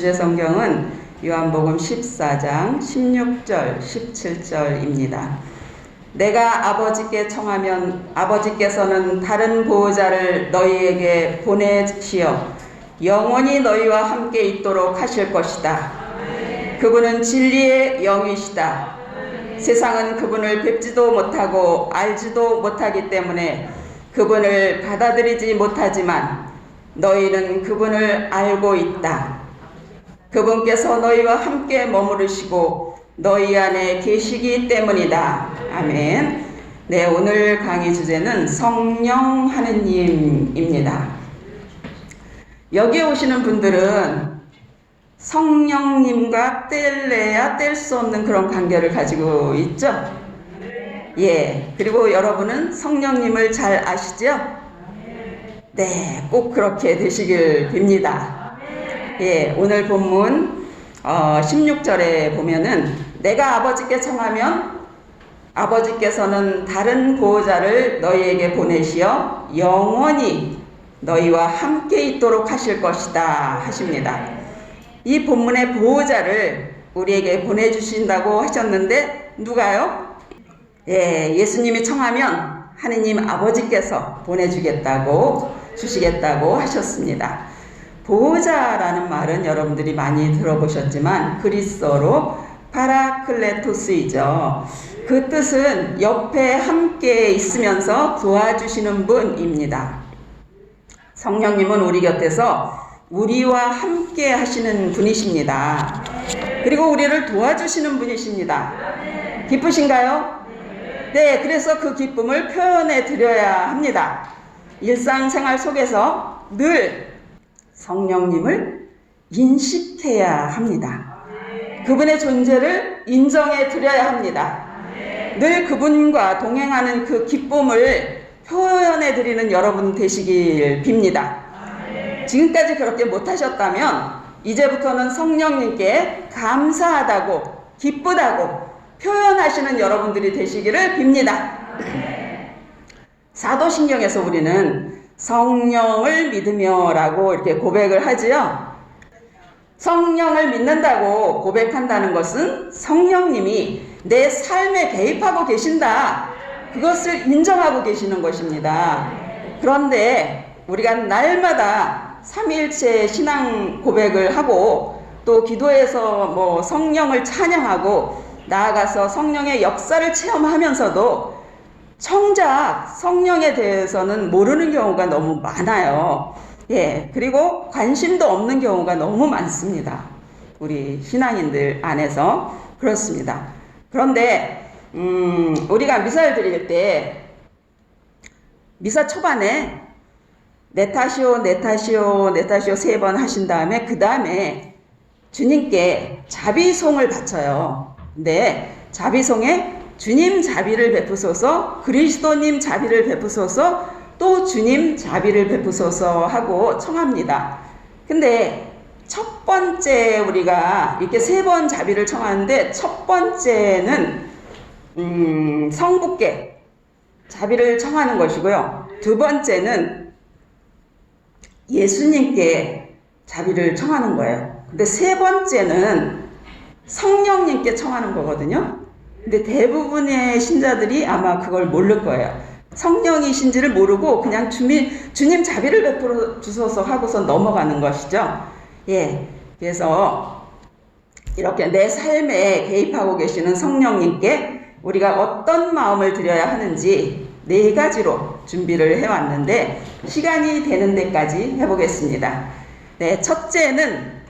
주제 성경은 요한복음 14장 16절 17절입니다. 내가 아버지께 청하면 아버지께서는 다른 보호자를 너희에게 보내시어 영원히 너희와 함께 있도록 하실 것이다. 그분은 진리의 영이시다. 세상은 그분을 뵙지도 못하고 알지도 못하기 때문에 그분을 받아들이지 못하지만 너희는 그분을 알고 있다. 그분께서 너희와 함께 머무르시고 너희 안에 계시기 때문이다. 아멘. 네, 오늘 강의 주제는 성령 하느님입니다. 여기에 오시는 분들은 성령님과 뗄래야 뗄 수 없는 그런 관계를 가지고 있죠? 예. 그리고 여러분은 성령님을 잘 아시죠? 네, 꼭 그렇게 되시길 빕니다. 예, 오늘 본문 16절에 보면은 내가 아버지께 청하면 아버지께서는 다른 보호자를 너희에게 보내시어 영원히 너희와 함께 있도록 하실 것이다 하십니다. 이 본문의 보호자를 우리에게 보내주신다고 하셨는데 누가요? 예, 예수님이 청하면 하느님 아버지께서 주시겠다고 하셨습니다. 보호자라는 말은 여러분들이 많이 들어보셨지만 그리스어로 파라클레토스이죠. 그 뜻은 옆에 함께 있으면서 도와주시는 분입니다. 성령님은 우리 곁에서 우리와 함께 하시는 분이십니다. 그리고 우리를 도와주시는 분이십니다. 기쁘신가요? 네, 그래서 그 기쁨을 표현해 드려야 합니다. 일상생활 속에서 늘 성령님을 인식해야 합니다. 그분의 존재를 인정해 드려야 합니다. 늘 그분과 동행하는 그 기쁨을 표현해 드리는 여러분 되시길 빕니다. 지금까지 그렇게 못하셨다면 이제부터는 성령님께 감사하다고 기쁘다고 표현하시는 여러분들이 되시기를 빕니다. 사도신경에서 우리는 성령을 믿으며 라고 이렇게 고백을 하지요. 성령을 믿는다고 고백한다는 것은 성령님이 내 삶에 개입하고 계신다. 그것을 인정하고 계시는 것입니다. 그런데 우리가 날마다 삼위일체 신앙 고백을 하고 또 기도해서 성령을 찬양하고 나아가서 성령의 역사를 체험하면서도 정작 성령에 대해서는 모르는 경우가 너무 많아요. 예, 그리고 관심도 없는 경우가 너무 많습니다. 우리 신앙인들 안에서 그렇습니다. 그런데 우리가 미사를 드릴 때 미사 초반에 내 탓이요 내 탓이요 내 탓이요 3번 하신 다음에 그 다음에 주님께 자비송을 바쳐요. 근데 자비송에 주님 자비를 베푸소서, 그리스도님 자비를 베푸소서, 또 주님 자비를 베푸소서 하고 청합니다. 근데 첫 번째 우리가 이렇게 3번 자비를 청하는데 첫 번째는 성부께 자비를 청하는 것이고요. 두 번째는 예수님께 자비를 청하는 거예요. 근데 3번째는 성령님께 청하는 거거든요. 근데 대부분의 신자들이 아마 그걸 모를 거예요. 성령이신지를 모르고 그냥 주님 자비를 베풀어 주소서 하고서 넘어가는 것이죠. 예. 그래서 이렇게 내 삶에 개입하고 계시는 성령님께 우리가 어떤 마음을 드려야 하는지 4가지로 준비를 해왔는데 시간이 되는 데까지 해보겠습니다. 네, 첫째는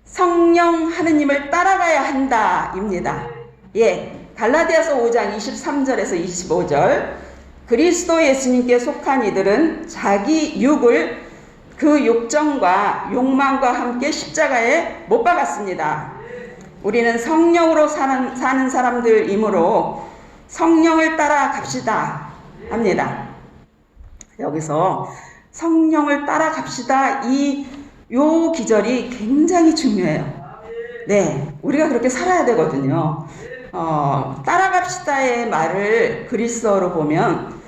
성령 하느님을 따라가야 한다입니다. 예. 갈라디아서 5장 23절에서 25절 그리스도 예수님께 속한 이들은 자기 육을 그 욕정과 욕망과 함께 십자가에 못 박았습니다. 우리는 성령으로 사는 사람들이므로 성령을 따라 갑시다 합니다. 여기서 성령을 따라 갑시다 요 기절이 굉장히 중요해요. 네, 우리가 그렇게 살아야 되거든요. 따라갑시다의 말을 그리스어로 보면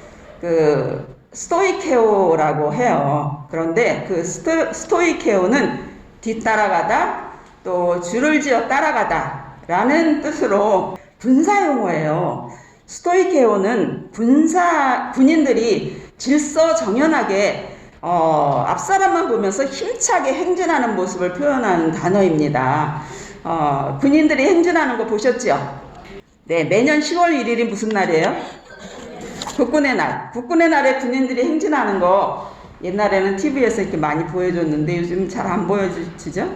스토이케오라고 해요. 그런데 그 스토이케오는 뒤따라가다, 또 줄을 지어 따라가다 라는 뜻으로 군사 용어예요. 스토이케오는 군인들이 질서정연하게 앞 사람만 보면서 힘차게 행진하는 모습을 표현하는 단어입니다. 군인들이 행진하는 거 보셨죠? 네, 매년 10월 1일이 무슨 날이에요? 국군의 날. 국군의 날에 군인들이 행진하는 거 옛날에는 TV에서 이렇게 많이 보여줬는데 요즘 잘 안 보여주죠?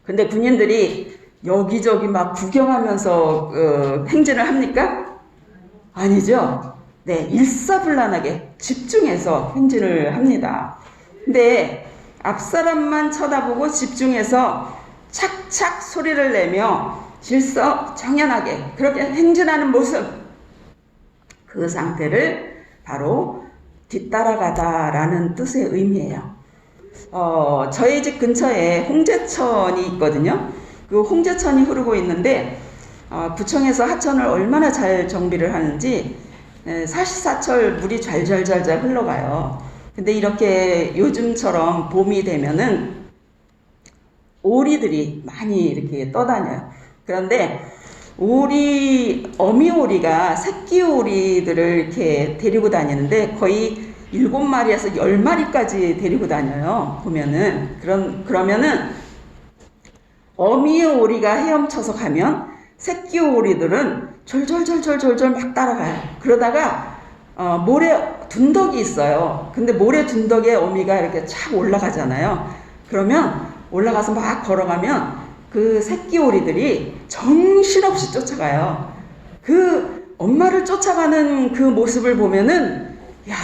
근데 군인들이 여기저기 막 구경하면서 행진을 합니까? 아니죠? 네, 일사불란하게 집중해서 행진을 합니다. 근데 앞사람만 쳐다보고 집중해서 착착 소리를 내며 질서정연하게 그렇게 행진하는 모습, 그 상태를 바로 뒤따라가다라는 뜻의 의미예요. 저희 집 근처에 홍제천이 있거든요. 그 홍제천이 흐르고 있는데 구청에서 하천을 얼마나 잘 정비를 하는지 사시사철 물이 잘잘잘잘 흘러가요. 근데 이렇게 요즘처럼 봄이 되면은 오리들이 많이 이렇게 떠다녀요. 그런데 어미오리가 새끼 오리들을 이렇게 데리고 다니는데 거의 7마리에서 10마리까지 데리고 다녀요. 보면은 그러면은 어미 오리가 헤엄쳐서 가면 새끼 오리들은 졸졸졸졸졸졸 막 따라가요. 그러다가 모래 둔덕이 있어요. 근데 모래 둔덕에 어미가 이렇게 착 올라가잖아요. 그러면 올라가서 막 걸어가면 그 새끼 오리들이 정신없이 쫓아가요. 그 엄마를 쫓아가는 그 모습을 보면은 야,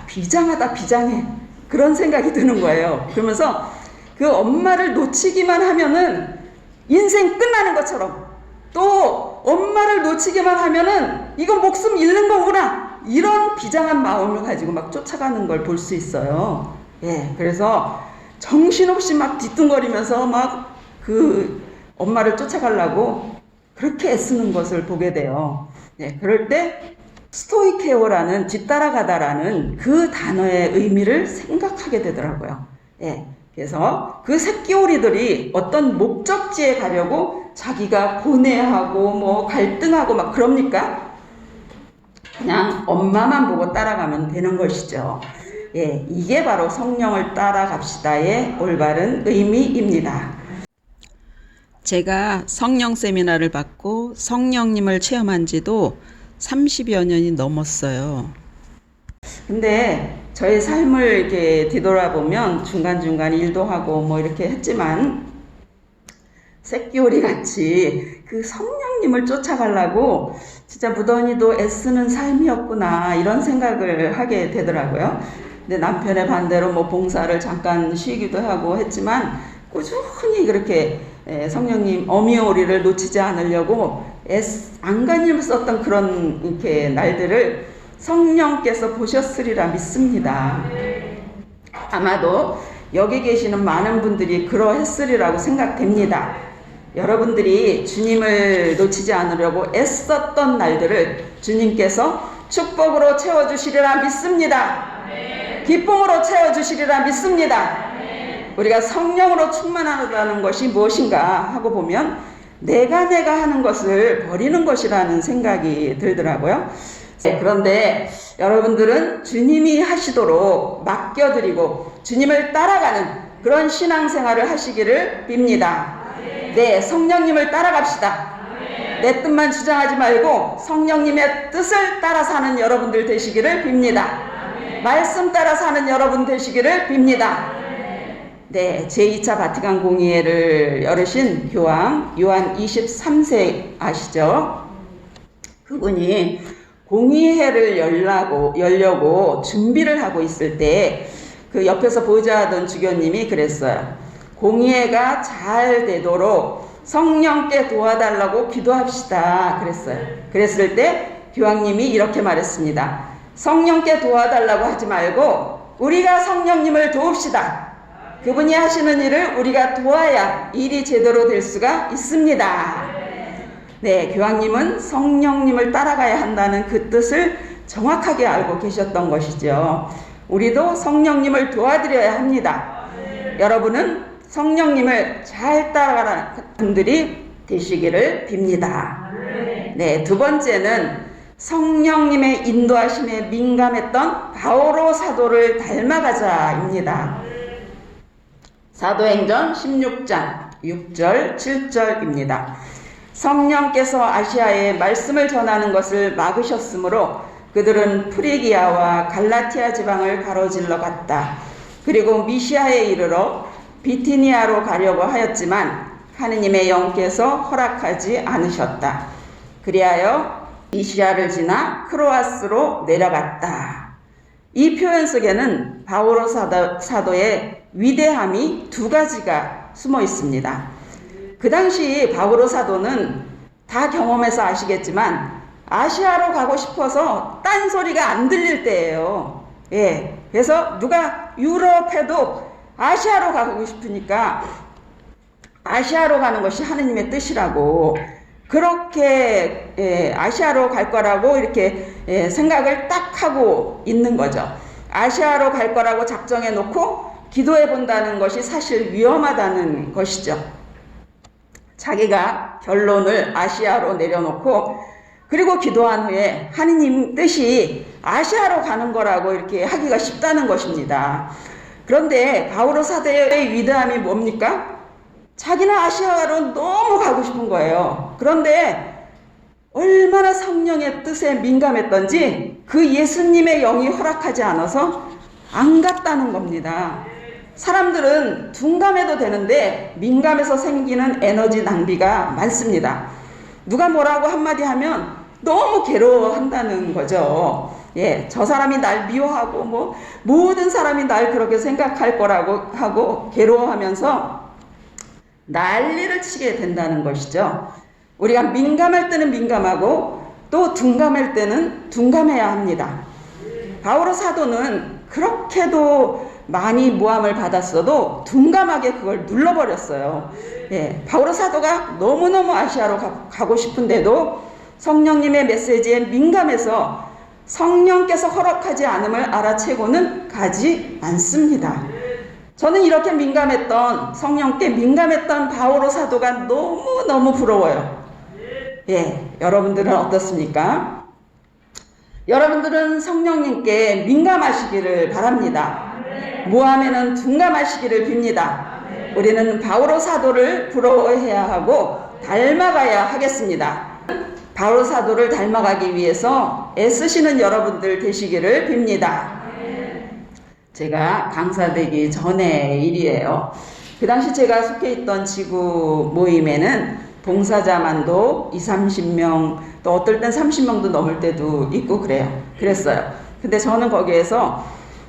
비장하다, 비장해. 그런 생각이 드는 거예요. 그러면서 그 엄마를 놓치기만 하면은 인생 끝나는 것처럼, 또 엄마를 놓치기만 하면은 이건 목숨 잃는 거구나, 이런 비장한 마음을 가지고 막 쫓아가는 걸 볼 수 있어요. 예, 그래서 정신없이 막 뒤뚱거리면서 막 그 엄마를 쫓아가려고 그렇게 애쓰는 것을 보게 돼요. 예, 그럴 때 스토이케오라는 뒤따라가다라는 그 단어의 의미를 생각하게 되더라고요. 예, 그래서 그 새끼 오리들이 어떤 목적지에 가려고 자기가 고뇌하고 뭐 갈등하고 막 그럽니까? 그냥 엄마만 보고 따라가면 되는 것이죠. 예, 이게 바로 성령을 따라갑시다의 올바른 의미입니다. 제가 성령 세미나를 받고 성령님을 체험한 지도 30여 년이 넘었어요. 근데 저희 삶을 이렇게 뒤돌아보면 중간중간 일도 하고 뭐 이렇게 했지만 새끼오리 같이 그 성령님을 쫓아가려고 진짜 무던히도 애쓰는 삶이었구나, 이런 생각을 하게 되더라고요. 근데 남편의 반대로 뭐 봉사를 잠깐 쉬기도 하고 했지만 꾸준히 그렇게 성령님 어미오리를 놓치지 않으려고 안간힘을 썼던 그런 이렇게 날들을 성령께서 보셨으리라 믿습니다. 아마도 여기 계시는 많은 분들이 그러했으리라고 생각됩니다. 여러분들이 주님을 놓치지 않으려고 애썼던 날들을 주님께서 축복으로 채워주시리라 믿습니다. 기쁨으로 채워주시리라 믿습니다. 우리가 성령으로 충만하다는 것이 무엇인가 하고 보면 내가 하는 것을 버리는 것이라는 생각이 들더라고요. 그런데 여러분들은 주님이 하시도록 맡겨드리고 주님을 따라가는 그런 신앙생활을 하시기를 빕니다. 네, 성령님을 따라갑시다. 내 뜻만 주장하지 말고 성령님의 뜻을 따라 사는 여러분들 되시기를 빕니다. 말씀 따라 사는 여러분 되시기를 빕니다. 네, 제2차 바티칸 공의회를 열으신 교황 요한 23세 아시죠? 그분이 공의회를 열려고 준비를 하고 있을 때 그 옆에서 보좌하던 주교님이 그랬어요. 공의회가 잘 되도록 성령께 도와달라고 기도합시다 그랬어요. 그랬을 때 교황님이 이렇게 말했습니다. 성령께 도와달라고 하지 말고 우리가 성령님을 도웁시다. 그분이 하시는 일을 우리가 도와야 일이 제대로 될 수가 있습니다. 네, 교황님은 성령님을 따라가야 한다는 그 뜻을 정확하게 알고 계셨던 것이죠. 우리도 성령님을 도와드려야 합니다. 여러분은 성령님을 잘 따라가는 분들이 되시기를 빕니다. 네, 두 번째는 성령님의 인도하심에 민감했던 바오로 사도를 닮아가자입니다. 사도행전 16장 6절 7절입니다. 성령께서 아시아에 말씀을 전하는 것을 막으셨으므로 그들은 프리기아와 갈라티아 지방을 가로질러 갔다. 그리고 미시아에 이르러 비티니아로 가려고 하였지만 하느님의 영께서 허락하지 않으셨다. 그리하여 미시아를 지나 크로아스로 내려갔다. 이 표현 속에는 바오로 사도의 위대함이 두 가지가 숨어 있습니다. 그 당시 바오로 사도는 다 경험해서 아시겠지만 아시아로 가고 싶어서 딴소리가 안 들릴 때예요. 예. 그래서 누가 유럽에도 아시아로 가고 싶으니까 아시아로 가는 것이 하느님의 뜻이라고, 그렇게 아시아로 갈 거라고 이렇게 생각을 딱 하고 있는 거죠. 아시아로 갈 거라고 작정해 놓고 기도해 본다는 것이 사실 위험하다는 것이죠. 자기가 결론을 아시아로 내려놓고 그리고 기도한 후에 하느님 뜻이 아시아로 가는 거라고 이렇게 하기가 쉽다는 것입니다. 그런데 바오로 사도의 위대함이 뭡니까? 자기는 아시아로 너무 가고 싶은 거예요. 그런데 얼마나 성령의 뜻에 민감했던지 그 예수님의 영이 허락하지 않아서 안 갔다는 겁니다. 사람들은 둔감해도 되는데 민감해서 생기는 에너지 낭비가 많습니다. 누가 뭐라고 한마디 하면 너무 괴로워한다는 거죠. 예, 저 사람이 날 미워하고 뭐 모든 사람이 날 그렇게 생각할 거라고 하고 괴로워하면서 난리를 치게 된다는 것이죠. 우리가 민감할 때는 민감하고 또 둔감할 때는 둔감해야 합니다. 바오로 사도는 그렇게도 많이 모함을 받았어도 둔감하게 그걸 눌러버렸어요. 예, 바오로 사도가 너무너무 아시아로 가고 싶은데도 성령님의 메시지에 민감해서 성령께서 허락하지 않음을 알아채고는 가지 않습니다. 저는 이렇게 민감했던, 성령께 민감했던 바오로 사도가 너무너무 부러워요. 예, 여러분들은 어떻습니까? 여러분들은 성령님께 민감하시기를 바랍니다. 모함에는 둔감하시기를 빕니다. 우리는 바오로 사도를 부러워해야 하고 닮아가야 하겠습니다. 바오로 사도를 닮아가기 위해서 애쓰시는 여러분들 되시기를 빕니다. 제가 강사되기 전의 일이에요. 그 당시 제가 속해 있던 지구 모임에는 봉사자만도 20-30명, 또 어떨 땐 30명도 넘을 때도 있고 그랬어요. 근데 저는 거기에서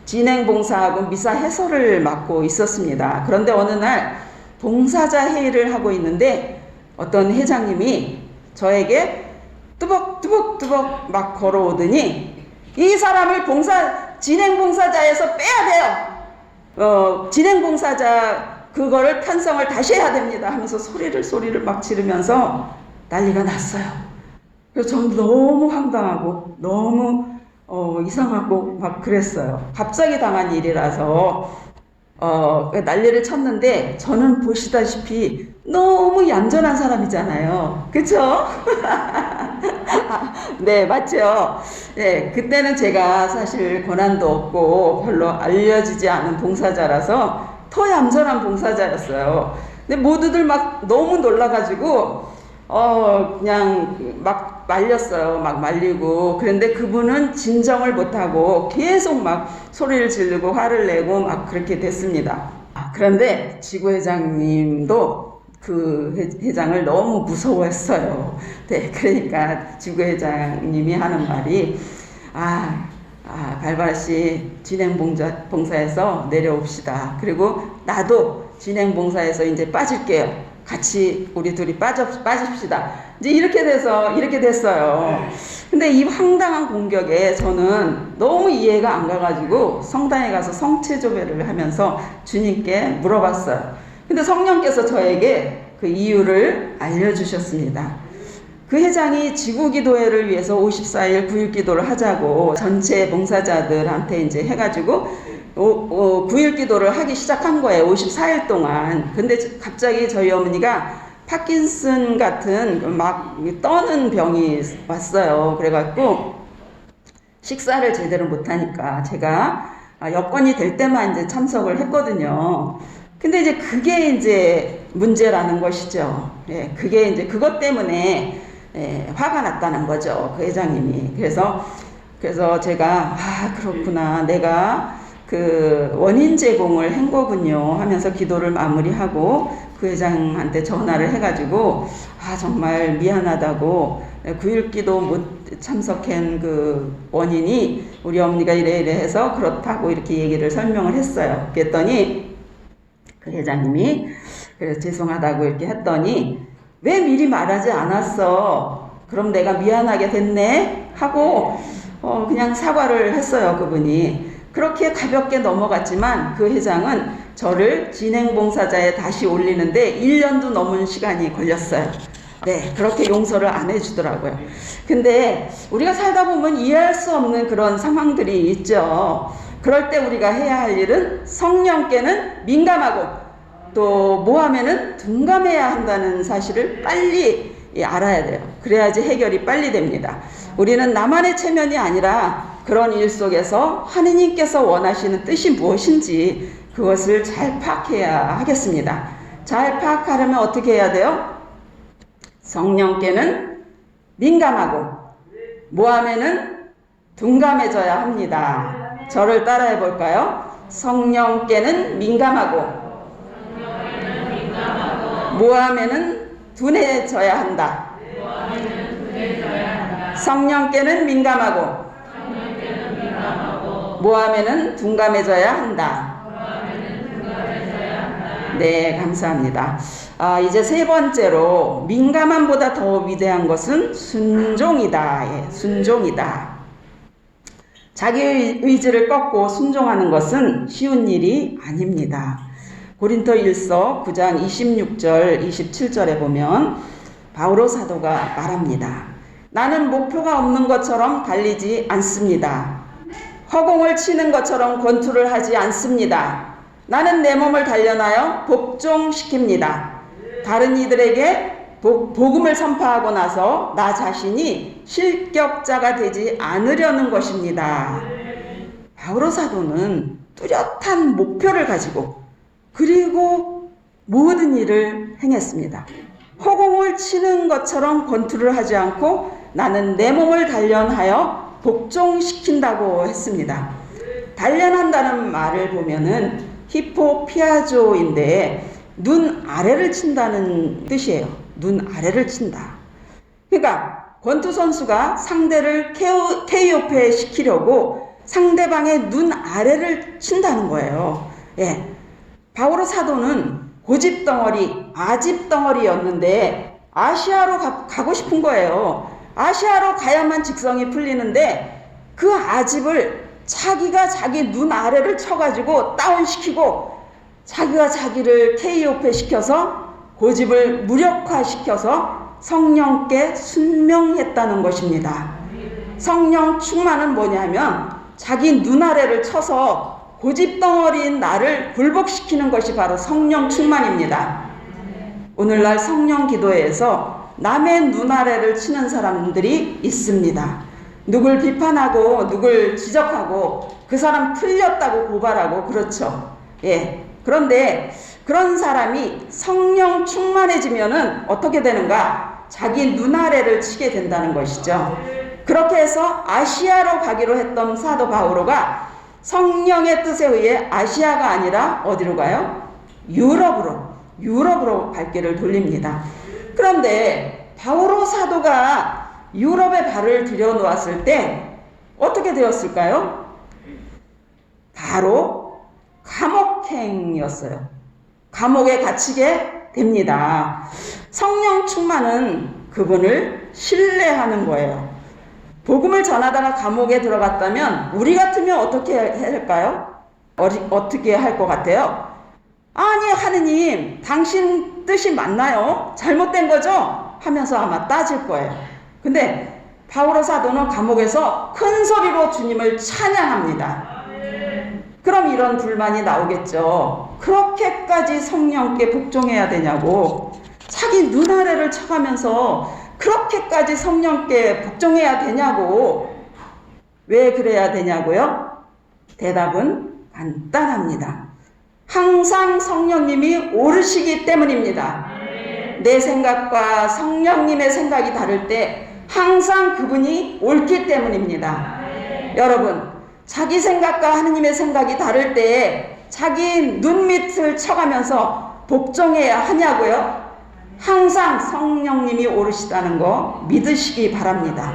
진행 봉사하고 미사 해설을 맡고 있었습니다. 그런데 어느 날 봉사자 회의를 하고 있는데 어떤 회장님이 저에게 뚜벅뚜벅뚜벅 막 걸어오더니 이 사람을 진행 봉사자에서 빼야 돼요. 진행 봉사자 그거를 편성을 다시 해야 됩니다 하면서 소리를 막 지르면서 난리가 났어요. 그래서 저는 너무 황당하고 너무 이상하고 막 그랬어요. 갑자기 당한 일이라서 난리를 쳤는데 저는 보시다시피 너무 얌전한 사람이잖아요. 그쵸? 네, 맞죠? 네, 그때는 제가 사실 권한도 없고 별로 알려지지 않은 봉사자라서 더 얌전한 봉사자였어요. 근데 모두들 막 너무 놀라가지고 그냥 막 말렸어요. 막 말리고. 그런데 그분은 진정을 못하고 계속 막 소리를 지르고 화를 내고 막 그렇게 됐습니다. 그런데 지구회장님도 그 회장을 너무 무서워했어요. 네, 그러니까 지구회장님이 하는 말이 발바씨 진행봉사에서 내려옵시다. 그리고 나도 진행봉사에서 이제 빠질게요. 같이 우리 둘이 빠집시다. 이제 이렇게 됐어요. 근데 이 황당한 공격에 저는 너무 이해가 안 가가지고 성당에 가서 성체조회를 하면서 주님께 물어봤어요. 근데 성령께서 저에게 그 이유를 알려주셨습니다. 그 회장이 지구기도회를 위해서 54일 9일 기도를 하자고 전체 봉사자들한테 이제 해가지고 9일 기도를 하기 시작한 거예요. 54일 동안. 근데 갑자기 저희 어머니가 파킨슨 같은 막 떠는 병이 왔어요. 그래갖고 식사를 제대로 못하니까 제가 여건이 될 때만 이제 참석을 했거든요. 근데 이제 그게 이제 문제라는 것이죠. 예, 그게 이제 그것 때문에 화가 났다는 거죠. 그 회장님이. 그래서 제가 그렇구나. 내가 그 원인 제공을 한 거군요 하면서 기도를 마무리하고 그 회장한테 전화를 해가지고 정말 미안하다고 9일 기도 못 참석한 그 원인이 우리 어머니가 이래 해서 그렇다고 이렇게 얘기를 설명을 했어요. 그랬더니 그 회장님이 그래서 죄송하다고 이렇게 했더니 왜 미리 말하지 않았어? 그럼 내가 미안하게 됐네? 하고 그냥 사과를 했어요. 그분이. 그렇게 가볍게 넘어갔지만 그 회장은 저를 진행봉사자에 다시 올리는데 1년도 넘은 시간이 걸렸어요. 네, 그렇게 용서를 안 해주더라고요. 근데 우리가 살다 보면 이해할 수 없는 그런 상황들이 있죠. 그럴 때 우리가 해야 할 일은 성령께는 민감하고 또 모함에는 둔감해야 한다는 사실을 빨리 알아야 돼요. 그래야지 해결이 빨리 됩니다. 우리는 나만의 체면이 아니라 그런 일 속에서 하느님께서 원하시는 뜻이 무엇인지 그것을 잘 파악해야 하겠습니다. 잘 파악하려면 어떻게 해야 돼요? 성령께는 민감하고 모함에는 둔감해져야 합니다. 저를 따라해 볼까요? 성령께는 민감하고 모함에는 둔해져야 한다. 성령께는 민감하고 모함에는 둔감해져야 한다. 네, 감사합니다. 이제 세 번째로 민감함보다 더 위대한 것은 순종이다. 예, 순종이다. 자기 의지를 꺾고 순종하는 것은 쉬운 일이 아닙니다. 고린토일서 9장 26절 27절에 보면 바오로 사도가 말합니다. 나는 목표가 없는 것처럼 달리지 않습니다. 허공을 치는 것처럼 권투를 하지 않습니다. 나는 내 몸을 단련하여 복종시킵니다. 다른 이들에게 복음을 선포하고 나서 나 자신이 실격자가 되지 않으려는 것입니다. 바오로 사도는 뚜렷한 목표를 가지고 그리고 모든 일을 행했습니다. 허공을 치는 것처럼 권투를 하지 않고 나는 내 몸을 단련하여 복종시킨다고 했습니다. 단련한다는 말을 보면은 히포피아조인데 눈 아래를 친다는 뜻이에요. 눈 아래를 친다. 그러니까 권투 선수가 상대를 KO패 시키려고 상대방의 눈 아래를 친다는 거예요. 예. 바오로 사도는 고집덩어리, 아집덩어리였는데 아시아로 가고 싶은 거예요. 아시아로 가야만 직성이 풀리는데 그 아집을 자기가 자기 눈 아래를 쳐가지고 다운시키고 자기가 자기를 KO패 시켜서 고집을 무력화시켜서 성령께 순명했다는 것입니다. 성령 충만은 뭐냐면 자기 눈 아래를 쳐서 고집덩어리인 나를 굴복시키는 것이 바로 성령 충만입니다. 오늘날 성령 기도회에서 남의 눈 아래를 치는 사람들이 있습니다. 누굴 비판하고 누굴 지적하고 그 사람 틀렸다고 고발하고 그렇죠. 예. 그런데 그런 사람이 성령 충만해지면은 어떻게 되는가? 자기 눈 아래를 치게 된다는 것이죠. 그렇게 해서 아시아로 가기로 했던 사도 바오로가 성령의 뜻에 의해 아시아가 아니라 어디로 가요? 유럽으로 발길을 돌립니다. 그런데 바오로 사도가 유럽에 발을 들여놓았을 때 어떻게 되었을까요? 바로 감옥행이었어요. 감옥에 갇히게 됩니다. 성령 충만은 그분을 신뢰하는 거예요. 복음을 전하다가 감옥에 들어갔다면 우리 같으면 어떻게 할까요? 어떻게 할 것 같아요? 아니 하느님 당신 뜻이 맞나요? 잘못된 거죠? 하면서 아마 따질 거예요. 근데 바오로 사도는 감옥에서 큰 소리로 주님을 찬양합니다. 그럼 이런 불만이 나오겠죠. 그렇게까지 성령께 복종해야 되냐고. 자기 눈 아래를 쳐가면서 그렇게까지 성령께 복종해야 되냐고. 왜 그래야 되냐고요? 대답은 간단합니다. 항상 성령님이 오르시기 때문입니다. 내 생각과 성령님의 생각이 다를 때 항상 그분이 옳기 때문입니다. 여러분, 자기 생각과 하느님의 생각이 다를 때 자기 눈밑을 쳐가면서 복종해야 하냐고요? 항상 성령님이 오르시다는 거 믿으시기 바랍니다.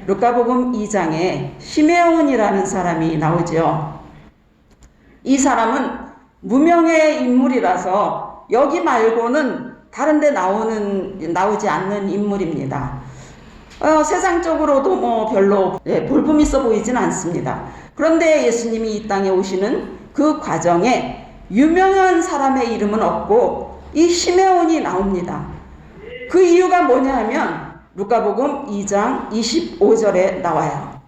루카복음 2장에 시메온이라는 사람이 나오죠. 이 사람은 무명의 인물이라서 여기 말고는 다른 데 나오지 않는 인물입니다. 세상적으로도 별로 볼품 있어 보이진 않습니다. 그런데 예수님이 이 땅에 오시는 그 과정에 유명한 사람의 이름은 없고 이 시메온이 나옵니다. 그 이유가 뭐냐 하면 루카복음 2장 25절에 나와요.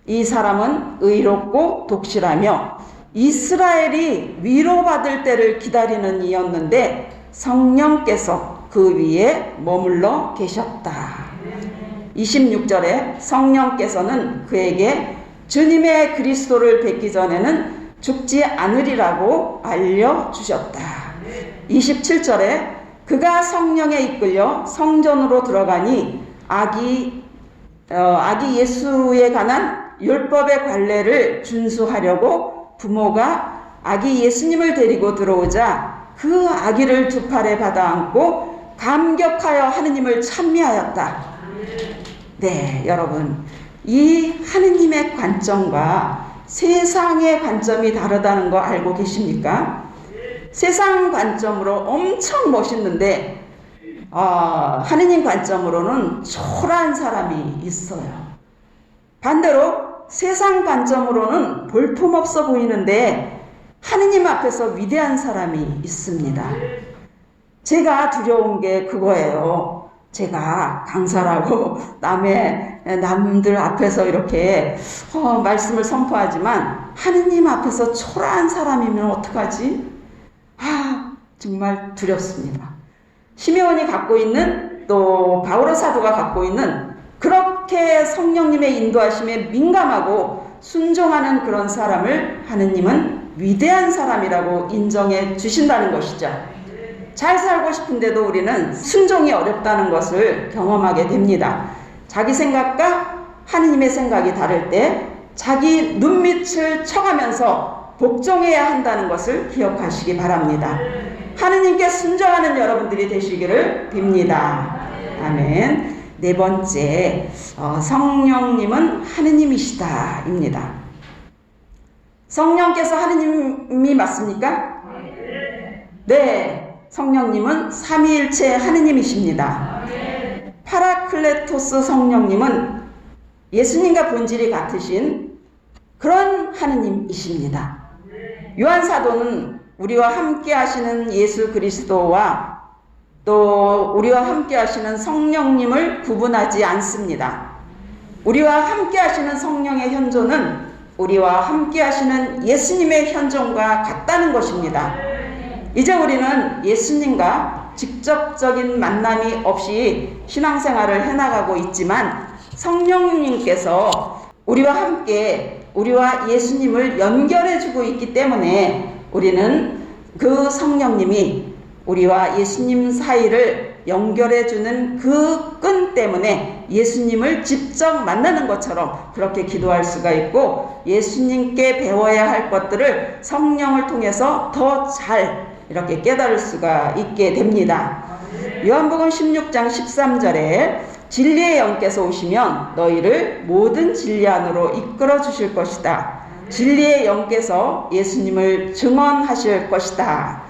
이 사람은 의롭고 독실하며 이스라엘이 위로받을 때를 기다리는 이였는데 성령께서 그 위에 머물러 계셨다. 26절에 성령께서는 그에게 주님의 그리스도를 뵙기 전에는 죽지 않으리라고 알려주셨다. 27절에 그가 성령에 이끌려 성전으로 들어가니 아기 예수에 관한 율법의 관례를 준수하려고 부모가 아기 예수님을 데리고 들어오자 그 아기를 두 팔에 받아 안고 감격하여 하느님을 찬미하였다. 네, 여러분, 이 하느님의 관점과 세상의 관점이 다르다는 거 알고 계십니까? 세상 관점으로 엄청 멋있는데 하느님 관점으로는 초라한 사람이 있어요. 반대로 세상 관점으로는 볼품없어 보이는데 하느님 앞에서 위대한 사람이 있습니다. 제가 두려운 게 그거예요. 제가 강사라고 남들 앞에서 이렇게 말씀을 선포하지만 하느님 앞에서 초라한 사람이면 어떡하지? 정말 두렵습니다. 시메온이 갖고 있는, 또 바오로 사도가 갖고 있는 그렇게 성령님의 인도하심에 민감하고 순종하는 그런 사람을 하느님은 위대한 사람이라고 인정해 주신다는 것이죠. 잘 살고 싶은데도 우리는 순종이 어렵다는 것을 경험하게 됩니다. 자기 생각과 하느님의 생각이 다를 때 자기 눈밑을 쳐가면서 복종해야 한다는 것을 기억하시기 바랍니다. 하느님께 순종하는 여러분들이 되시기를 빕니다. 아멘. 네 번째, 성령님은 하느님이시다 입니다. 성령께서 하느님이 맞습니까? 네, 성령님은 삼위일체 하느님이십니다. 파라클레토스 성령님은 예수님과 본질이 같으신 그런 하느님이십니다. 요한사도는 우리와 함께 하시는 예수 그리스도와 또 우리와 함께 하시는 성령님을 구분하지 않습니다. 우리와 함께 하시는 성령의 현존은 우리와 함께 하시는 예수님의 현존과 같다는 것입니다. 이제 우리는 예수님과 직접적인 만남이 없이 신앙생활을 해나가고 있지만 성령님께서 우리와 함께 우리와 예수님을 연결해주고 있기 때문에 우리는 그 성령님이 우리와 예수님 사이를 연결해주는 그 끈 때문에 예수님을 직접 만나는 것처럼 그렇게 기도할 수가 있고 예수님께 배워야 할 것들을 성령을 통해서 더 잘 이렇게 깨달을 수가 있게 됩니다. 요한복음 16장 13절에 진리의 영께서 오시면 너희를 모든 진리 안으로 이끌어 주실 것이다. 진리의 영께서 예수님을 증언하실 것이다.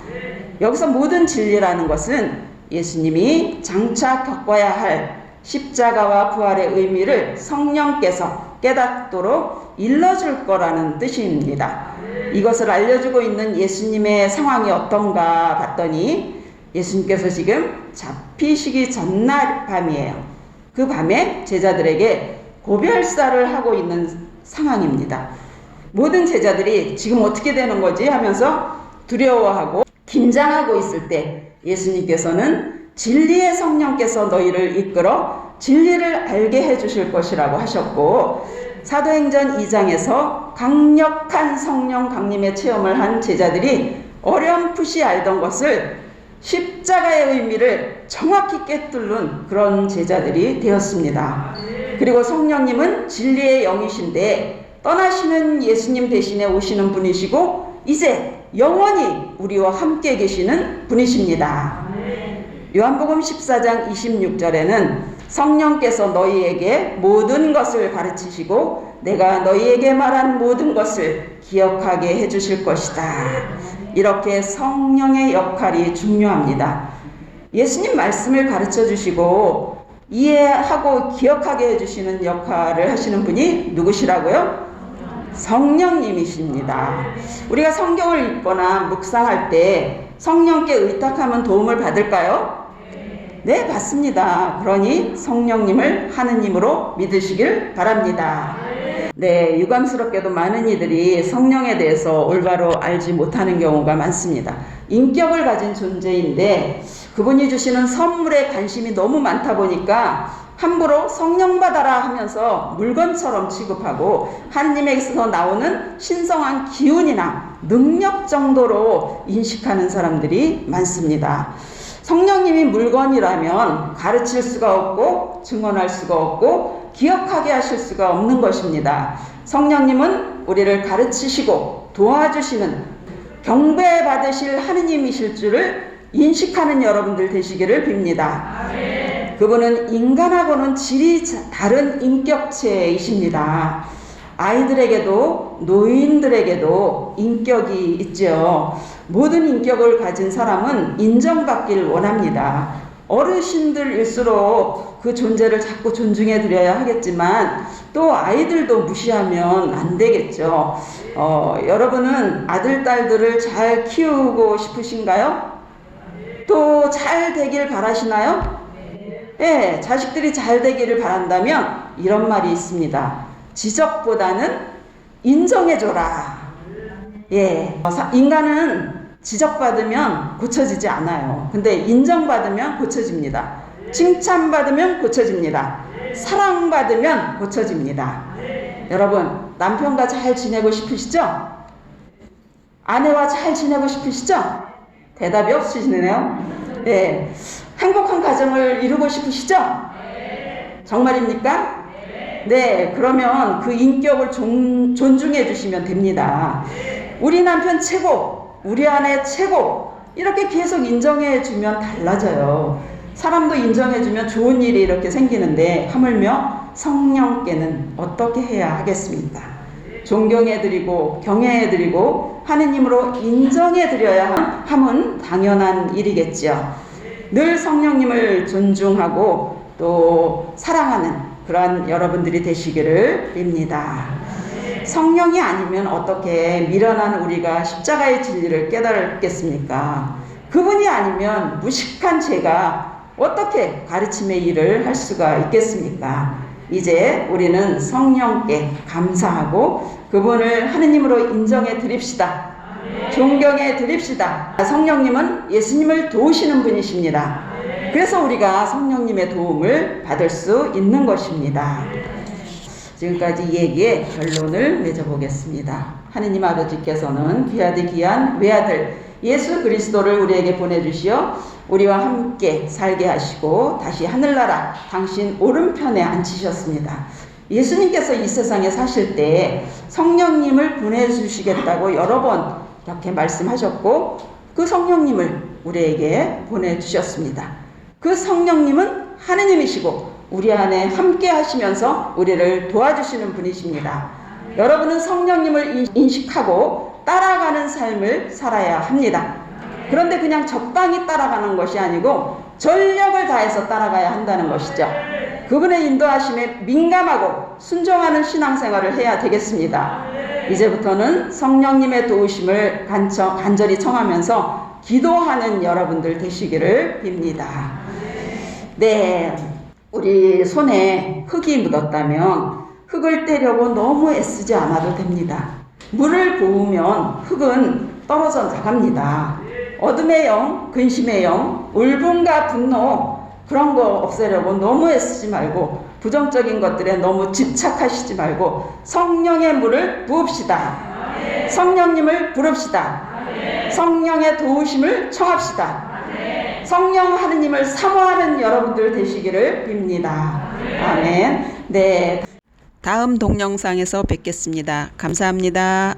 여기서 모든 진리라는 것은 예수님이 장차 겪어야 할 십자가와 부활의 의미를 성령께서 깨닫도록 일러줄 거라는 뜻입니다. 이것을 알려주고 있는 예수님의 상황이 어떤가 봤더니 예수님께서 지금 잡히시기 전날 밤이에요. 그 밤에 제자들에게 고별사를 하고 있는 상황입니다. 모든 제자들이 지금 어떻게 되는 거지 하면서 두려워하고 긴장하고 있을 때 예수님께서는 진리의 성령께서 너희를 이끌어 진리를 알게 해주실 것이라고 하셨고, 사도행전 2장에서 강력한 성령 강림의 체험을 한 제자들이 어렴풋이 알던 것을 십자가의 의미를 정확히 꿰뚫는 그런 제자들이 되었습니다. 그리고 성령님은 진리의 영이신데 떠나시는 예수님 대신에 오시는 분이시고 이제 영원히 우리와 함께 계시는 분이십니다. 요한복음 14장 26절에는 성령께서 너희에게 모든 것을 가르치시고 내가 너희에게 말한 모든 것을 기억하게 해주실 것이다. 이렇게 성령의 역할이 중요합니다. 예수님 말씀을 가르쳐 주시고 이해하고 기억하게 해주시는 역할을 하시는 분이 누구시라고요? 성령님이십니다. 우리가 성경을 읽거나 묵상할 때 성령께 의탁하면 도움을 받을까요? 네, 받습니다. 그러니 성령님을 하느님으로 믿으시길 바랍니다. 네, 유감스럽게도 많은 이들이 성령에 대해서 올바로 알지 못하는 경우가 많습니다. 인격을 가진 존재인데 그분이 주시는 선물에 관심이 너무 많다 보니까 함부로 성령 받아라 하면서 물건처럼 취급하고 하느님에게서 나오는 신성한 기운이나 능력 정도로 인식하는 사람들이 많습니다. 성령님이 물건이라면 가르칠 수가 없고 증언할 수가 없고 기억하게 하실 수가 없는 것입니다. 성령님은 우리를 가르치시고 도와주시는 경배받으실 하느님이실 줄을 인식하는 여러분들 되시기를 빕니다. 그분은 인간하고는 질이 다른 인격체이십니다. 아이들에게도 노인들에게도 인격이 있죠. 모든 인격을 가진 사람은 인정받기를 원합니다. 어르신들일수록 그 존재를 자꾸 존중해 드려야 하겠지만 또 아이들도 무시하면 안 되겠죠. 여러분은 아들, 딸들을 잘 키우고 싶으신가요? 또 잘 되길 바라시나요? 예, 자식들이 잘 되기를 바란다면 이런 말이 있습니다. 지적보다는 인정해줘라. 예, 인간은 지적받으면 고쳐지지 않아요. 근데 인정받으면 고쳐집니다. 칭찬받으면 고쳐집니다. 사랑받으면 고쳐집니다. 여러분, 남편과 잘 지내고 싶으시죠? 아내와 잘 지내고 싶으시죠? 대답이 없으시네요. 네. 행복한 가정을 이루고 싶으시죠? 정말입니까? 네. 그러면 그 인격을 존중해 주시면 됩니다. 우리 남편 최고, 우리 아내 최고, 이렇게 계속 인정해 주면 달라져요. 사람도 인정해 주면 좋은 일이 이렇게 생기는데 하물며 성령께는 어떻게 해야 하겠습니까? 존경해 드리고 경외해 드리고 하느님으로 인정해 드려야 함은 당연한 일이겠죠. 늘 성령님을 존중하고 또 사랑하는 그러한 여러분들이 되시기를 빕니다. 성령이 아니면 어떻게 미련한 우리가 십자가의 진리를 깨달겠습니까? 그분이 아니면 무식한 제가 어떻게 가르침의 일을 할 수가 있겠습니까? 이제 우리는 성령께 감사하고 그분을 하느님으로 인정해 드립시다. 존경해 드립시다. 성령님은 예수님을 도우시는 분이십니다. 그래서 우리가 성령님의 도움을 받을 수 있는 것입니다. 지금까지 이 얘기의 결론을 맺어보겠습니다. 하느님 아버지께서는 귀하디 귀한 외아들 예수 그리스도를 우리에게 보내주시어 우리와 함께 살게 하시고 다시 하늘나라 당신 오른편에 앉히셨습니다. 예수님께서 이 세상에 사실 때 성령님을 보내주시겠다고 여러 번 이렇게 말씀하셨고 그 성령님을 우리에게 보내주셨습니다. 그 성령님은 하느님이시고 우리 안에 함께 하시면서 우리를 도와주시는 분이십니다. 여러분은 성령님을 인식하고 따라가는 삶을 살아야 합니다. 그런데 그냥 적당히 따라가는 것이 아니고 전력을 다해서 따라가야 한다는 것이죠. 그분의 인도하심에 민감하고 순종하는 신앙생활을 해야 되겠습니다. 이제부터는 성령님의 도우심을 간절히 청하면서 기도하는 여러분들 되시기를 빕니다. 네, 우리 손에 흙이 묻었다면 흙을 떼려고 너무 애쓰지 않아도 됩니다. 물을 부으면 흙은 떨어져 나갑니다. 어둠의 영, 근심의 영, 울분과 분노 그런 거 없애려고 너무 애쓰지 말고 부정적인 것들에 너무 집착하시지 말고 성령의 물을 부읍시다. 성령님을 부릅시다. 성령의 도우심을 청합시다. 성령 하느님을 사모하는 여러분들 되시기를 빕니다. 아멘. 네. 다음 동영상에서 뵙겠습니다. 감사합니다.